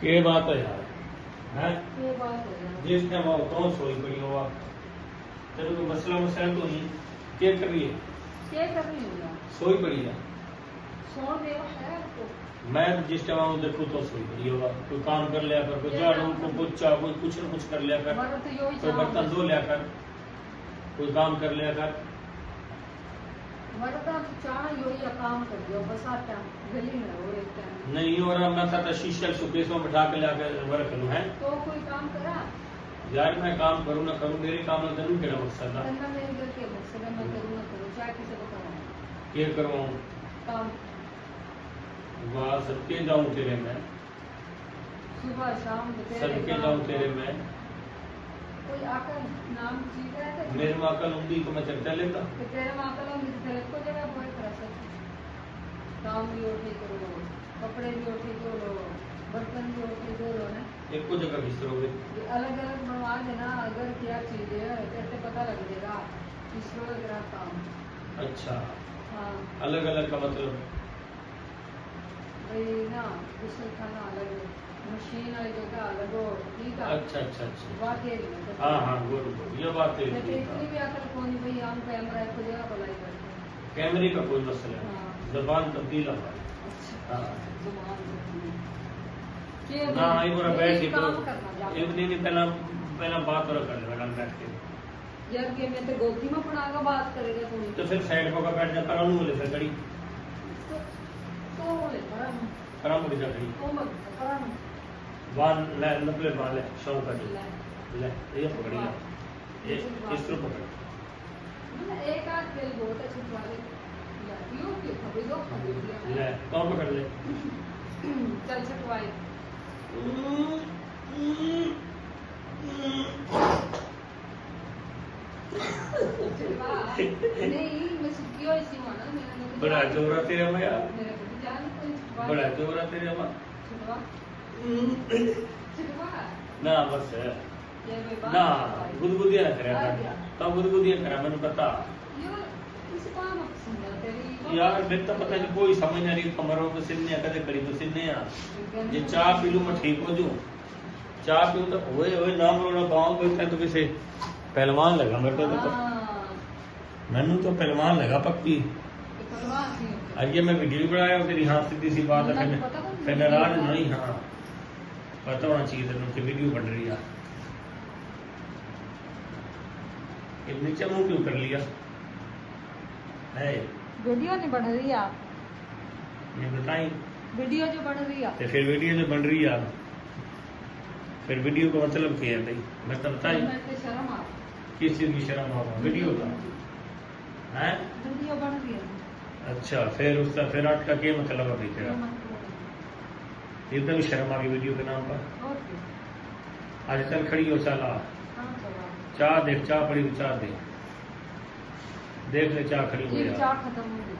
के बात है यार हैं ये बात है यार। जिस टाइम आओ कौन सोई पड़ी हो आप तेरे को मसला मसाइल तो नहीं क्या कर रही है क्या कर रही हूँ यार? सोई पड़ी है छोड़ दे वो है आपको। मैं जिस टाइम आऊँ देखूँ तो सोई पड़ी होगा कोई काम कर लिया कर कोई झाड़ू को पोछा कोई कुछ न कुछ कर लिया कर हमारा तो यही कोई बर्तन धो लिया कर कोई काम कर लिया कर हमारा तो चाह यही काम कर दिया बस आता गली में हो एक टाइम नहीं हो रहा मैं था शीशल सुकेश में बैठा के लाकर वर्क करूँ है तो कोई काम करा यार मैं काम करूँ ना करूँ मेरे काम में जरूर मेरा मकसद है धंधा मेरे घर के मकसद है मैं करूँ ना करूँ चाहे किसी को कराऊँ क्या करवाऊँ काम वहाँ सबके जाऊँ तेरे में सुबह शाम दोपहर सबके काम जाऊँ तेरे में कोई आकर नाम चीज है तो मेरे माँ का लूंगी तो मैं चर्चा लेता तेरे माँ का लोग तेरे को जगह बहुत करा सकते काम भी उठे करो कपड़े भी उठे करो बर्तन भी उठे करो ना एक को जगह किस तरह अलग अलग बनवा देना अगर क्या चीज है कैसे पता लग जाएगा किस तरह का काम। अच्छा हाँ अलग अलग का मतलब भाई ना गुस्ल खाना अलग मशीन वाली जगह अलग हो ठीक है। अच्छा अच्छा अच्छा बात ये नहीं है। हाँ हाँ गुड गुड ये बात है जैसे इतनी भी आकर कौन भाई हम कैमरा है को जगह बुलाई करते हैं। कैमरे का कोई मसला है हाँ। जबान तब्दील हमारी अच्छा हाँ जुबान ना ये पूरा बैठ के काम करना जा नहीं पहला पहला बात और कर लेना बैठ के यार के मैं तो गोदी में पड़ागा बात करेगा कोई तो फिर साइड पर बैठ जा करा बोले फिर खड़ी तो ले करा मुड़ी जा खड़ी तो मत करा बाल ले लपले बाल है शौक कर ले ये पकड़ी है ये इस तरह पकड़ एक आध तेल बहुत अच्छी वाले यो के खबे दो खबे ले तो पकड़ ले चल छटवाए नहीं मैं सुखी हो इसी माना मैंने बड़ा जोरा तेरे में यार मेरे को जान कोई बड़ा जोरा तेरे में छटवा छटवा ना बस ये भाई ना गुदगुदिया ना करे तो गुदगुदिया करा मैंने पता यो इस काम पसंद है तेरी यार मेरे तो पता नहीं कोई समझ नहीं रही कमरों में सिन्ने कदे कड़ी तो सिन्ने आ जे चाय पी लूं मैं ठीक हो जाऊं चाय पीऊं तो ओए नाम रोना गांव बैठा तो किसे पहलवान लगा मेरे को तो मैनू तो पहलवान लगा पक्की आज ये मैं वीडियो बनाया तेरी हाँ सीधी सी बात है फिर नाराज नहीं हाँ पता होना चाहिए तेरे कि वीडियो बन रही है ये नीचे मुंह क्यों कर लिया है वीडियो नहीं बन रही आप ये बताई वीडियो जो बन रही है तो फिर वीडियो जो बन रही है फिर वीडियो का मतलब क्या है भाई मैं तो बताई मैं तो शर्म आ किस चीज की शर्म होगा वीडियो का है वीडियो बन रही है अच्छा फिर उसका फिर आज का क्या मतलब है तेरा एकदम शर्म आ गई वीडियो के नाम पर और क्या आज चल खड़ी हो चला हाँ चला चाह देख चाह पड़ी तो चाह दे देख ले चाह खड़ी हो ये यार चाह खत्म हो गई